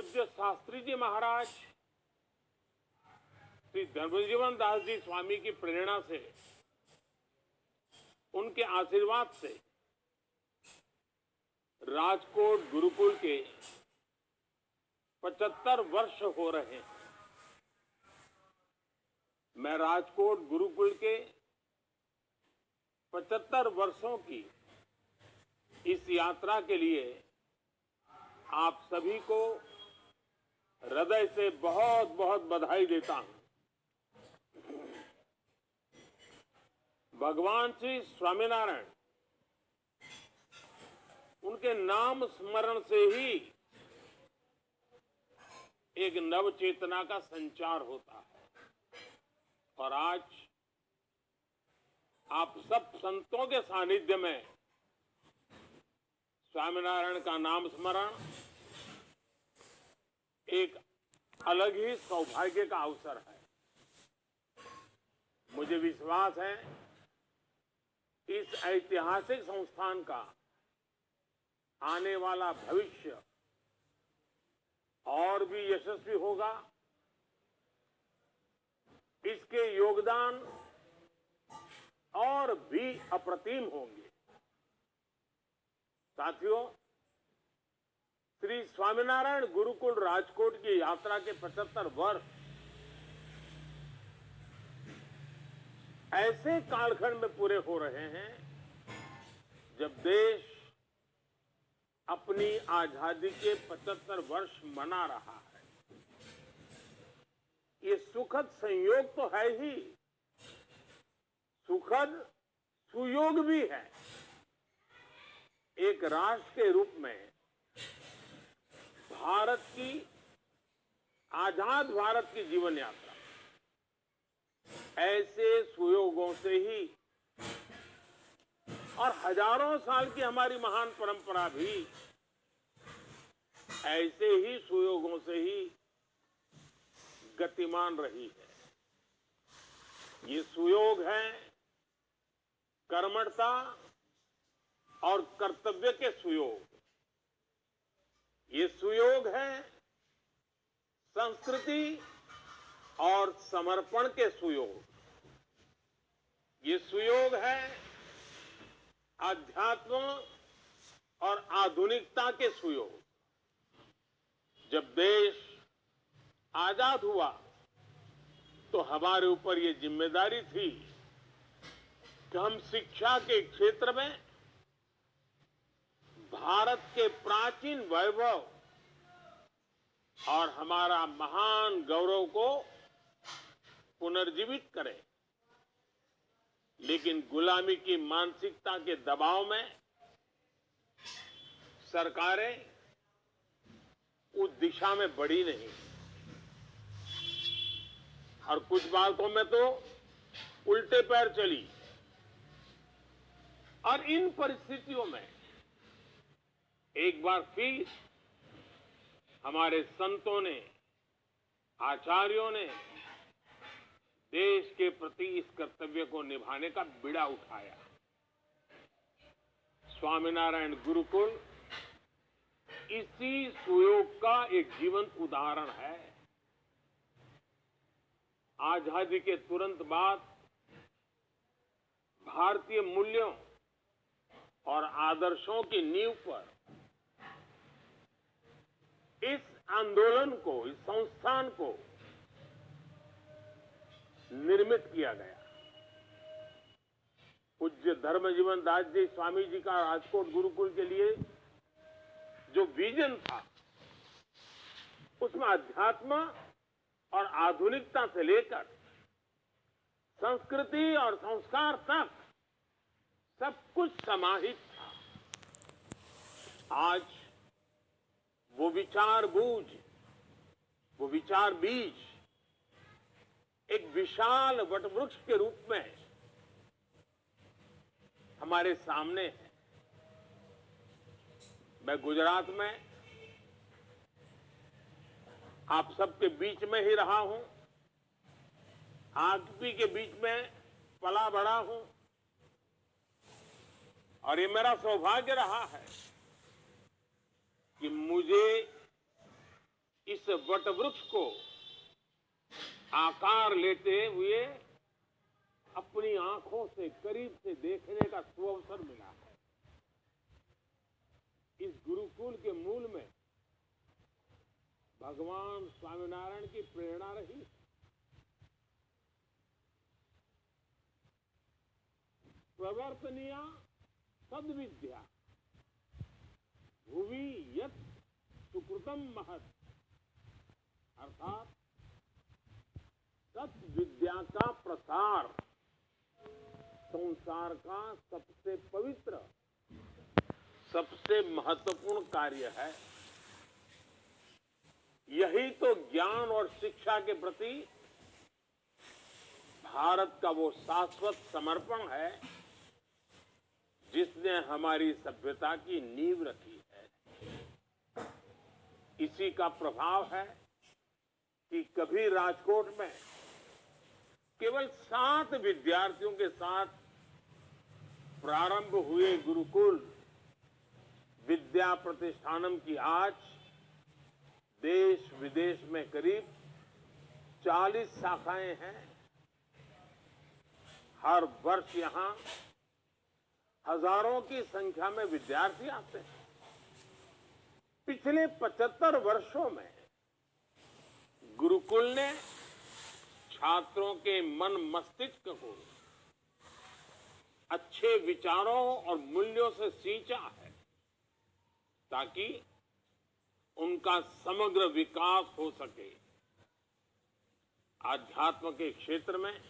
पूज्य शास्त्री जी महाराज श्री धर्मजीवन दास जी स्वामी की प्रेरणा से, उनके आशीर्वाद से राजकोट गुरुकुल के 75 वर्ष हो रहे हैं। मैं राजकोट गुरुकुल के 75 वर्षों की इस यात्रा के लिए आप सभी को हृदय से बहुत बहुत बधाई देता हूं। भगवान श्री स्वामीनारायण, उनके नाम स्मरण से ही एक नव चेतना का संचार होता है। और आज आप सब संतों के सानिध्य में स्वामीनारायण का नाम स्मरण एक अलग ही सौभाग्य का अवसर है। मुझे विश्वास है इस ऐतिहासिक संस्थान का आने वाला भविष्य और भी यशस्वी होगा। इसके योगदान और भी अप्रतिम होंगे। साथियों, श्री स्वामीनारायण गुरुकुल राजकोट की यात्रा के 75 वर्ष ऐसे कालखंड में पूरे हो रहे हैं जब देश अपनी आजादी के 75 वर्ष मना रहा है। ये सुखद संयोग तो है ही, सुखद सुयोग भी है। एक राष्ट्र के रूप में भारत की, आजाद भारत की जीवन यात्रा ऐसे सुयोगों से ही, और हजारों साल की हमारी महान परंपरा भी ऐसे ही सुयोगों से ही गतिमान रही है। ये सुयोग है कर्मठता और कर्तव्य के सुयोग। ये सुयोग है संस्कृति और समर्पण के सुयोग। ये सुयोग है अध्यात्म और आधुनिकता के सुयोग। जब देश आजाद हुआ तो हमारे ऊपर ये जिम्मेदारी थी कि हम शिक्षा के क्षेत्र में भारत के प्राचीन वैभव और हमारा महान गौरव को पुनर्जीवित करें। लेकिन गुलामी की मानसिकता के दबाव में सरकारें उस दिशा में बढ़ी नहीं, और कुछ बातों में तो उल्टे पैर चली। और इन परिस्थितियों में एक बार फिर हमारे संतों ने, आचार्यों ने देश के प्रति इस कर्तव्य को निभाने का बीड़ा उठाया। स्वामीनारायण गुरुकुल इसी सुयोग का एक जीवंत उदाहरण है। आजादी के तुरंत बाद भारतीय मूल्यों और आदर्शों की नींव पर इस आंदोलन को, इस संस्थान को निर्मित किया गया। पूज्य धर्मजीवन दास जी स्वामी जी का राजकोट गुरुकुल के लिए जो विजन था, उसमें अध्यात्म और आधुनिकता से लेकर संस्कृति और संस्कार तक सब कुछ समाहित था। आज वो विचार बूझ, वो विचार बीज एक विशाल वटवृक्ष के रूप में हमारे सामने है। मैं गुजरात में आप सबके बीच में ही रहा हूं, आगपी के बीच में पला बढ़ा हूं, और ये मेरा सौभाग्य रहा है कि मुझे उस वटवृक्ष को आकार लेते हुए अपनी आंखों से करीब से देखने का सुअवसर मिला है। इस गुरुकुल के मूल में भगवान स्वामीनारायण की प्रेरणा रही। प्रवर्तनीया सद्विद्या भुवि यत् सुकृतम महत्, अर्थात सत्विद्या का प्रसार संसार का सबसे पवित्र, सबसे महत्वपूर्ण कार्य है। यही तो ज्ञान और शिक्षा के प्रति भारत का वो शाश्वत समर्पण है जिसने हमारी सभ्यता की नींव रखी है। इसी का प्रभाव है कि कभी राजकोट में केवल 7 विद्यार्थियों के साथ प्रारंभ हुए गुरुकुल विद्या प्रतिष्ठानम की आज देश विदेश में करीब 40 शाखाएं हैं। हर वर्ष यहां हजारों की संख्या में विद्यार्थी आते हैं। पिछले 75 वर्षों में गुरुकुल ने छात्रों के मन मस्तिष्क को अच्छे विचारों और मूल्यों से सींचा है ताकि उनका समग्र विकास हो सके। आध्यात्म के क्षेत्र में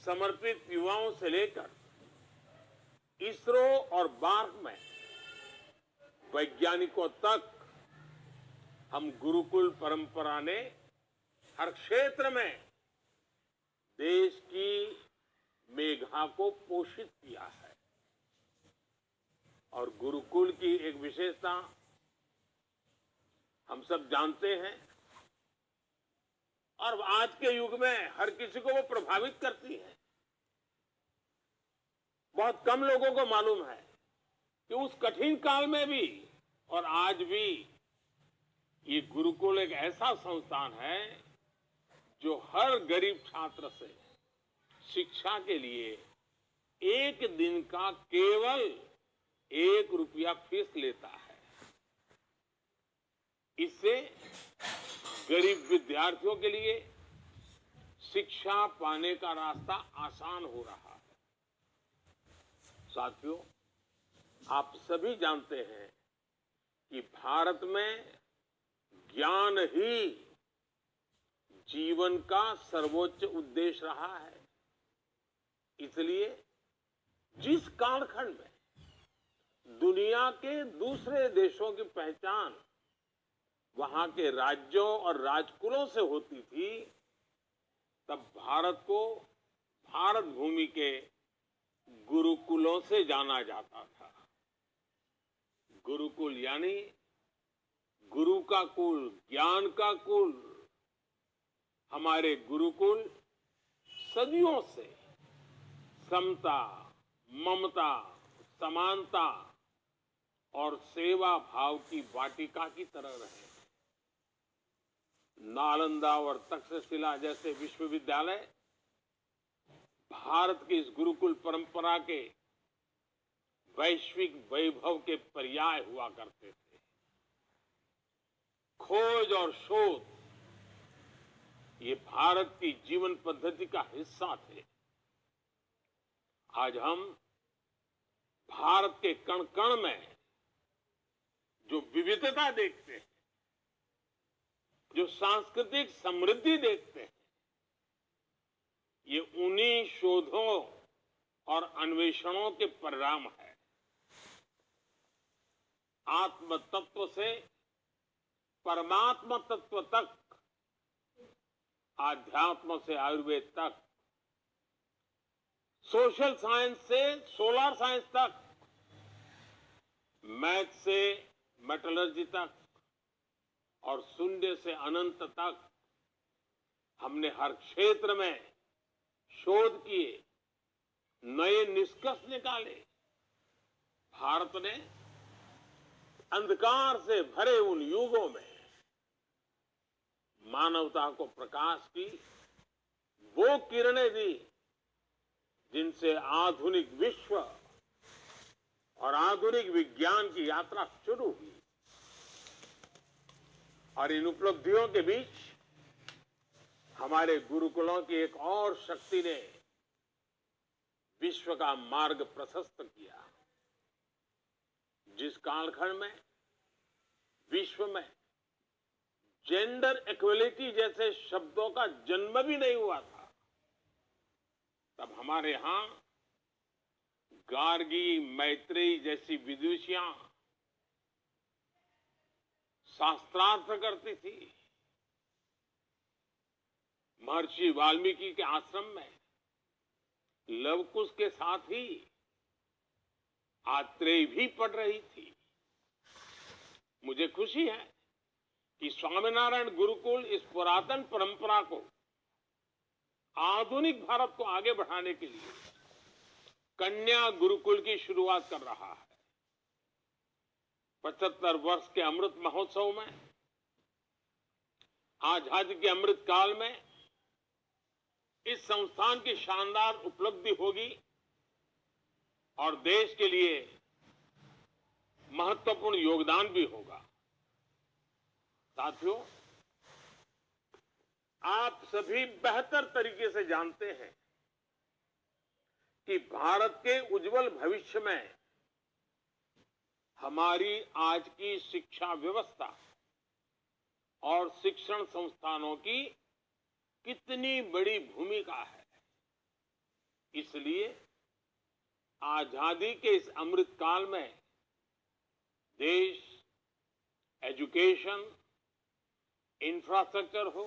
समर्पित युवाओं से लेकर इसरो और बार्क में वैज्ञानिकों तक हम गुरुकुल परंपरा ने हर क्षेत्र में देश की मेघा को पोषित किया है। और गुरुकुल की एक विशेषता हम सब जानते हैं और आज के युग में हर किसी को वो प्रभावित करती है। बहुत कम लोगों को मालूम है कि उस कठिन काल में भी और आज भी ये गुरुकुल एक ऐसा संस्थान है जो हर गरीब छात्र से शिक्षा के लिए एक दिन का केवल 1 रुपया फीस लेता है। इससे गरीब विद्यार्थियों के लिए शिक्षा पाने का रास्ता आसान हो रहा है। साथियों, आप सभी जानते हैं कि भारत में ज्ञान ही जीवन का सर्वोच्च उद्देश्य रहा है। इसलिए जिस कालखंड में दुनिया के दूसरे देशों की पहचान वहां के राज्यों और राजकुलों से होती थी, तब भारत को भारत भूमि के गुरुकुलों से जाना जाता था। गुरुकुल यानी गुरु का कुल, ज्ञान का कुल। हमारे गुरुकुल सदियों से समता, ममता, समानता और सेवा भाव की वाटिका की तरह रहे। नालंदा और तक्षशिला जैसे विश्वविद्यालय भारत की इस गुरुकुल परंपरा के वैश्विक वैभव के पर्याय हुआ करते थे। खोज और शोध ये भारत की जीवन पद्धति का हिस्सा थे। आज हम भारत के कण कण में जो विविधता देखते हैं, जो सांस्कृतिक समृद्धि देखते हैं, ये उन्हीं शोधों और अन्वेषणों के परिणाम है। आत्म तत्व से परमात्मा तत्व तक, आध्यात्म से आयुर्वेद तक, सोशल साइंस से सोलर साइंस तक, मैथ से मेटलर्जी तक और शून्य से अनंत तक हमने हर क्षेत्र में शोध किए, नए निष्कर्ष निकाले। भारत ने अंधकार से भरे उन युगों में मानवता को प्रकाश की वो किरणें दी जिनसे आधुनिक विश्व और आधुनिक विज्ञान की यात्रा शुरू हुई। और इन उपलब्धियों के बीच हमारे गुरुकुलों की एक और शक्ति ने विश्व का मार्ग प्रशस्त किया। जिस कालखंड में विश्व में जेंडर इक्वलिटी जैसे शब्दों का जन्म भी नहीं हुआ था, तब हमारे यहां गार्गी, मैत्रेयी जैसी विदुषियां शास्त्रार्थ करती थी। महर्षि वाल्मीकि के आश्रम में लवकुश के साथ ही आत्रेयी भी पढ़ रही थी। मुझे खुशी है कि स्वामीनारायण गुरुकुल इस पुरातन परंपरा को आधुनिक भारत को आगे बढ़ाने के लिए कन्या गुरुकुल की शुरुआत कर रहा है। 75 वर्ष के अमृत महोत्सव में, आजादी के अमृत काल में इस संस्थान की शानदार उपलब्धि होगी और देश के लिए महत्वपूर्ण योगदान भी होगा। साथियों, आप सभी बेहतर तरीके से जानते हैं कि भारत के उज्जवल भविष्य में हमारी आज की शिक्षा व्यवस्था और शिक्षण संस्थानों की कितनी बड़ी भूमिका है। इसलिए आजादी के इस अमृत काल में देश एजुकेशन, इंफ्रास्ट्रक्चर हो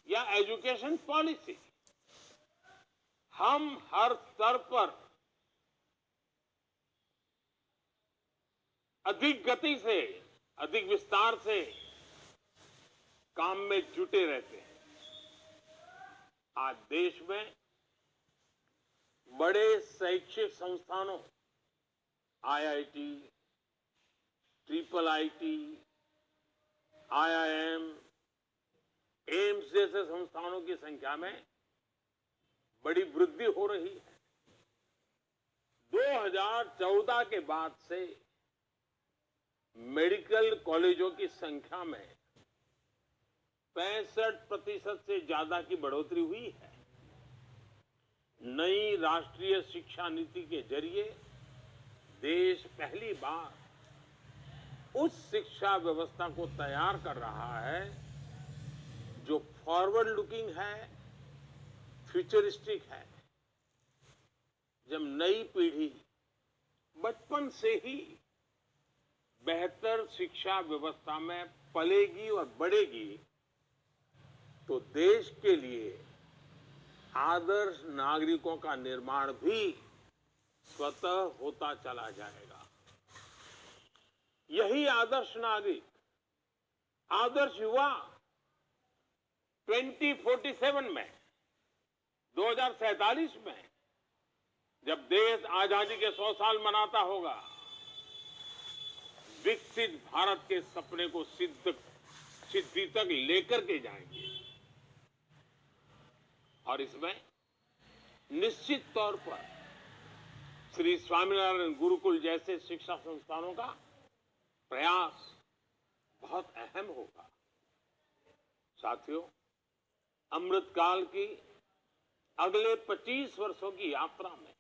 या एजुकेशन पॉलिसी, हम हर स्तर पर अधिक गति से, अधिक विस्तार से काम में जुटे रहते हैं। आज देश में बड़े शैक्षिक संस्थानों, IIT, triple IT, IIM, AIIMS जैसे संस्थानों की संख्या में बड़ी वृद्धि हो रही है। 2014 के बाद से मेडिकल कॉलेजों की संख्या में 65% से ज्यादा की बढ़ोतरी हुई है। नई राष्ट्रीय शिक्षा नीति के जरिए देश पहली बार उस शिक्षा व्यवस्था को तैयार कर रहा है जो फॉरवर्ड लुकिंग है, फ्यूचरिस्टिक है। जब नई पीढ़ी बचपन से ही बेहतर शिक्षा व्यवस्था में पलेगी और बढ़ेगी तो देश के लिए आदर्श नागरिकों का निर्माण भी स्वतः होता चला जाएगा। यही आदर्श नागरिक, आदर्श युवा 2047 में, 2047 में, जब देश आजादी के 100 साल मनाता होगा, विकसित भारत के सपने को सिद्धि तक लेकर के जाएंगे। और इसमें निश्चित तौर पर श्री स्वामीनारायण गुरुकुल जैसे शिक्षा संस्थानों का प्रयास बहुत अहम होगा। साथियों, अमृतकाल की अगले 25 वर्षों की यात्रा में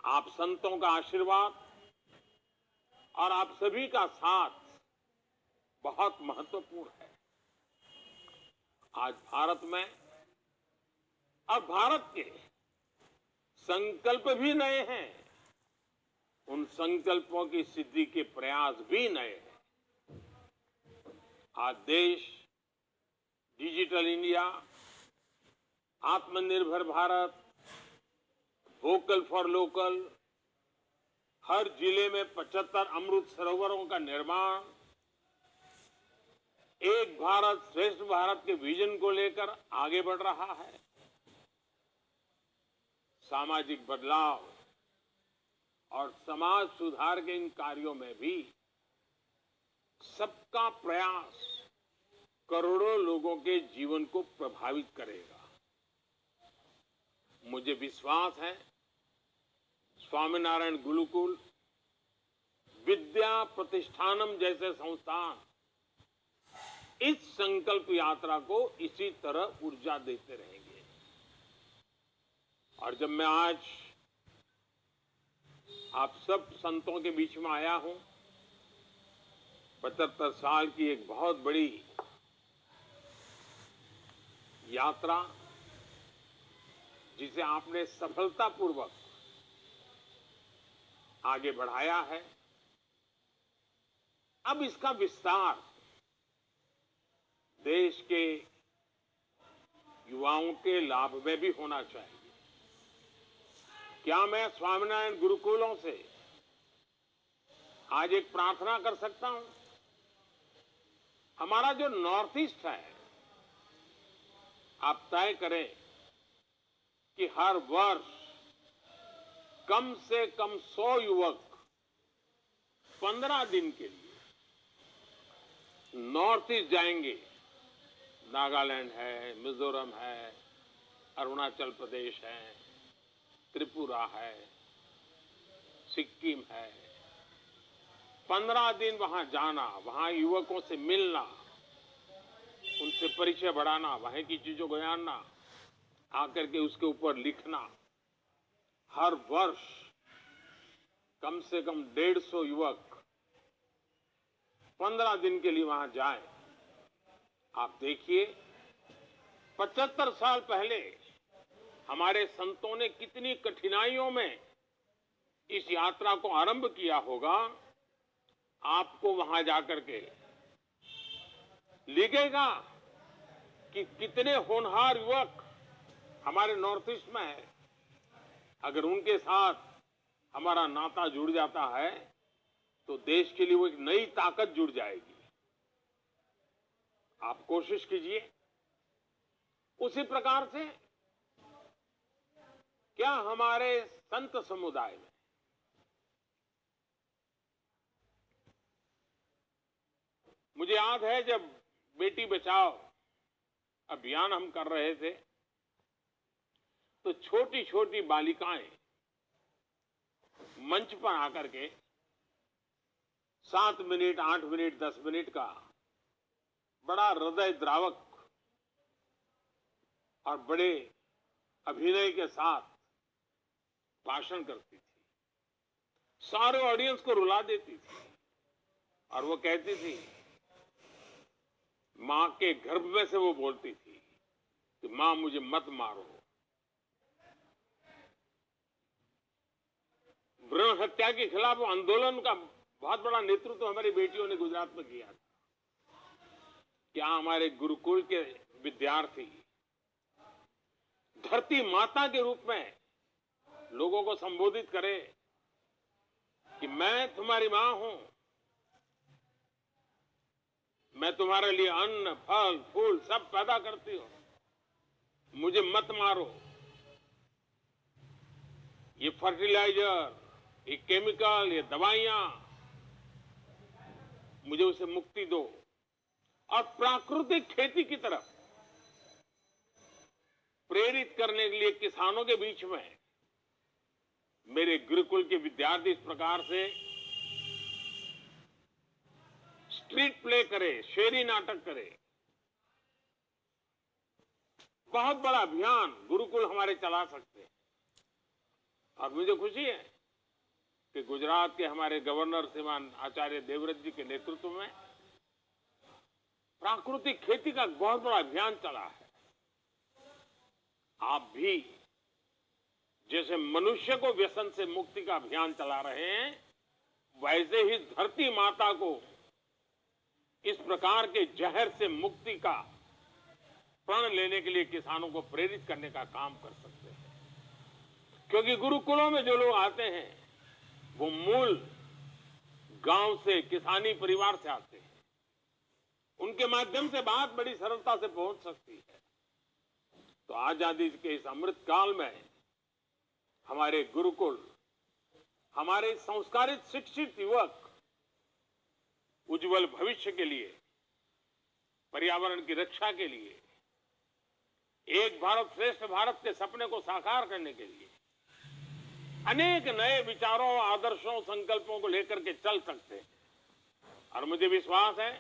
आप संतों का आशीर्वाद और आप सभी का साथ बहुत महत्वपूर्ण है। आज भारत में और भारत के संकल्प भी नए हैं, उन संकल्पों की सिद्धि के प्रयास भी नए हैं। आज देश डिजिटल इंडिया, आत्मनिर्भर भारत, वोकल फॉर लोकल, हर जिले में 75 अमृत सरोवरों का निर्माण, एक भारत श्रेष्ठ भारत के विजन को लेकर आगे बढ़ रहा है। सामाजिक बदलाव और समाज सुधार के इन कार्यों में भी सबका प्रयास करोड़ों लोगों के जीवन को प्रभावित करेगा। मुझे विश्वास है स्वामीनारायण गुरुकुल, विद्या प्रतिष्ठानम जैसे संस्थान इस संकल्प यात्रा को इसी तरह ऊर्जा देते रहेंगे। और जब मैं आज आप सब संतों के बीच में आया हूं, 75 साल की एक बहुत बड़ी यात्रा जिसे आपने सफलतापूर्वक आगे बढ़ाया है, अब इसका विस्तार देश के युवाओं के लाभ में भी होना चाहिए। क्या मैं स्वामीनारायण गुरुकुलों से आज एक प्रार्थना कर सकता हूं? हमारा जो नॉर्थ ईस्ट है, आप तय करें कि हर वर्ष कम से कम 100 युवक 15 दिन के लिए नॉर्थ ईस्ट जाएंगे। नागालैंड है, मिजोरम है, अरुणाचल प्रदेश है, त्रिपुरा है, सिक्किम है। 15 दिन वहां जाना, वहां युवकों से मिलना, उनसे परिचय बढ़ाना, वहां की चीजों को जानना, आकर के उसके ऊपर लिखना। हर वर्ष कम से कम 150 युवक 15 दिन के लिए वहां जाएं। आप देखिए 75 साल पहले हमारे संतों ने कितनी कठिनाइयों में इस यात्रा को आरंभ किया होगा। आपको वहां जाकर के लिखेगा कि कितने होनहार युवक हमारे नॉर्थ ईस्ट में है। अगर उनके साथ हमारा नाता जुड़ जाता है तो देश के लिए वो एक नई ताकत जुड़ जाएगी। आप कोशिश कीजिए। उसी प्रकार से क्या हमारे संत समुदाय में मुझे याद है जब बेटी बचाओ अभियान हम कर रहे थे तो छोटी छोटी बालिकाएं मंच पर आकर के 7 मिनट, 8 मिनट, 10 मिनट का बड़ा हृदय द्रावक और बड़े अभिनय के साथ भाषण करती थी। सारे ऑडियंस को रुला देती थी और वो कहती थी, मां के गर्भ में से वो बोलती थी कि मां मुझे मत मारो। भ्रूण हत्या के खिलाफ आंदोलन का बहुत बड़ा नेतृत्व हमारी बेटियों ने गुजरात में किया था। क्या हमारे गुरुकुल के विद्यार्थी धरती माता के रूप में लोगों को संबोधित करें कि मैं तुम्हारी मां हूं, मैं तुम्हारे लिए अन्न, फल, फूल सब पैदा करती हूं, मुझे मत मारो। ये फर्टिलाइजर, ये केमिकल, ये दवाइयां, मुझे उसे मुक्ति दो। और प्राकृतिक खेती की तरफ प्रेरित करने के लिए किसानों के बीच में मेरे गुरुकुल के विद्यार्थी इस प्रकार से स्ट्रीट प्ले करे, शेरी नाटक करे। बहुत बड़ा अभियान गुरुकुल हमारे चला सकते हैं। और मुझे खुशी है कि गुजरात के हमारे गवर्नर श्रीमान आचार्य देवव्रत जी के नेतृत्व में प्राकृतिक खेती का बहुत बड़ा अभियान चला है। आप भी जैसे मनुष्य को व्यसन से मुक्ति का अभियान चला रहे हैं, वैसे ही धरती माता को इस प्रकार के जहर से मुक्ति का प्रण लेने के लिए किसानों को प्रेरित करने का काम कर सकते हैं। क्योंकि गुरुकुलों में जो लोग आते हैं वो मूल गांव से, किसानी परिवार से आते हैं। उनके माध्यम से बात बड़ी सरलता से पहुंच सकती है। तो आजादी के इस अमृत काल में हमारे गुरुकुल, हमारे संस्कारित शिक्षित युवक उज्जवल भविष्य के लिए पर्यावरण की रक्षा के लिए, एक भारत श्रेष्ठ भारत के सपने को साकार करने के लिए अनेक नए विचारों, आदर्शों, संकल्पों को लेकर के चल सकते हैं। और मुझे विश्वास है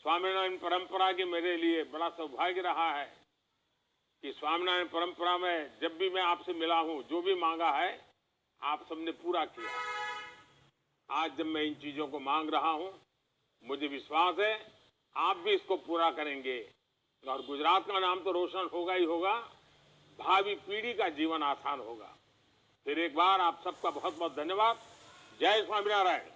स्वामीनारायण परंपरा की मेरे लिए बड़ा सौभाग्य रहा है कि स्वामीनारायण परंपरा में जब भी मैं आपसे मिला हूं, जो भी मांगा है आप सबने पूरा किया। आज जब मैं इन चीजों को मांग रहा हूं, मुझे विश्वास है आप भी इसको पूरा करेंगे और गुजरात का नाम तो रोशन होगा ही होगा, भावी पीढ़ी का जीवन आसान होगा। फिर एक बार आप सबका बहुत बहुत धन्यवाद। जय स्वामीनारायण।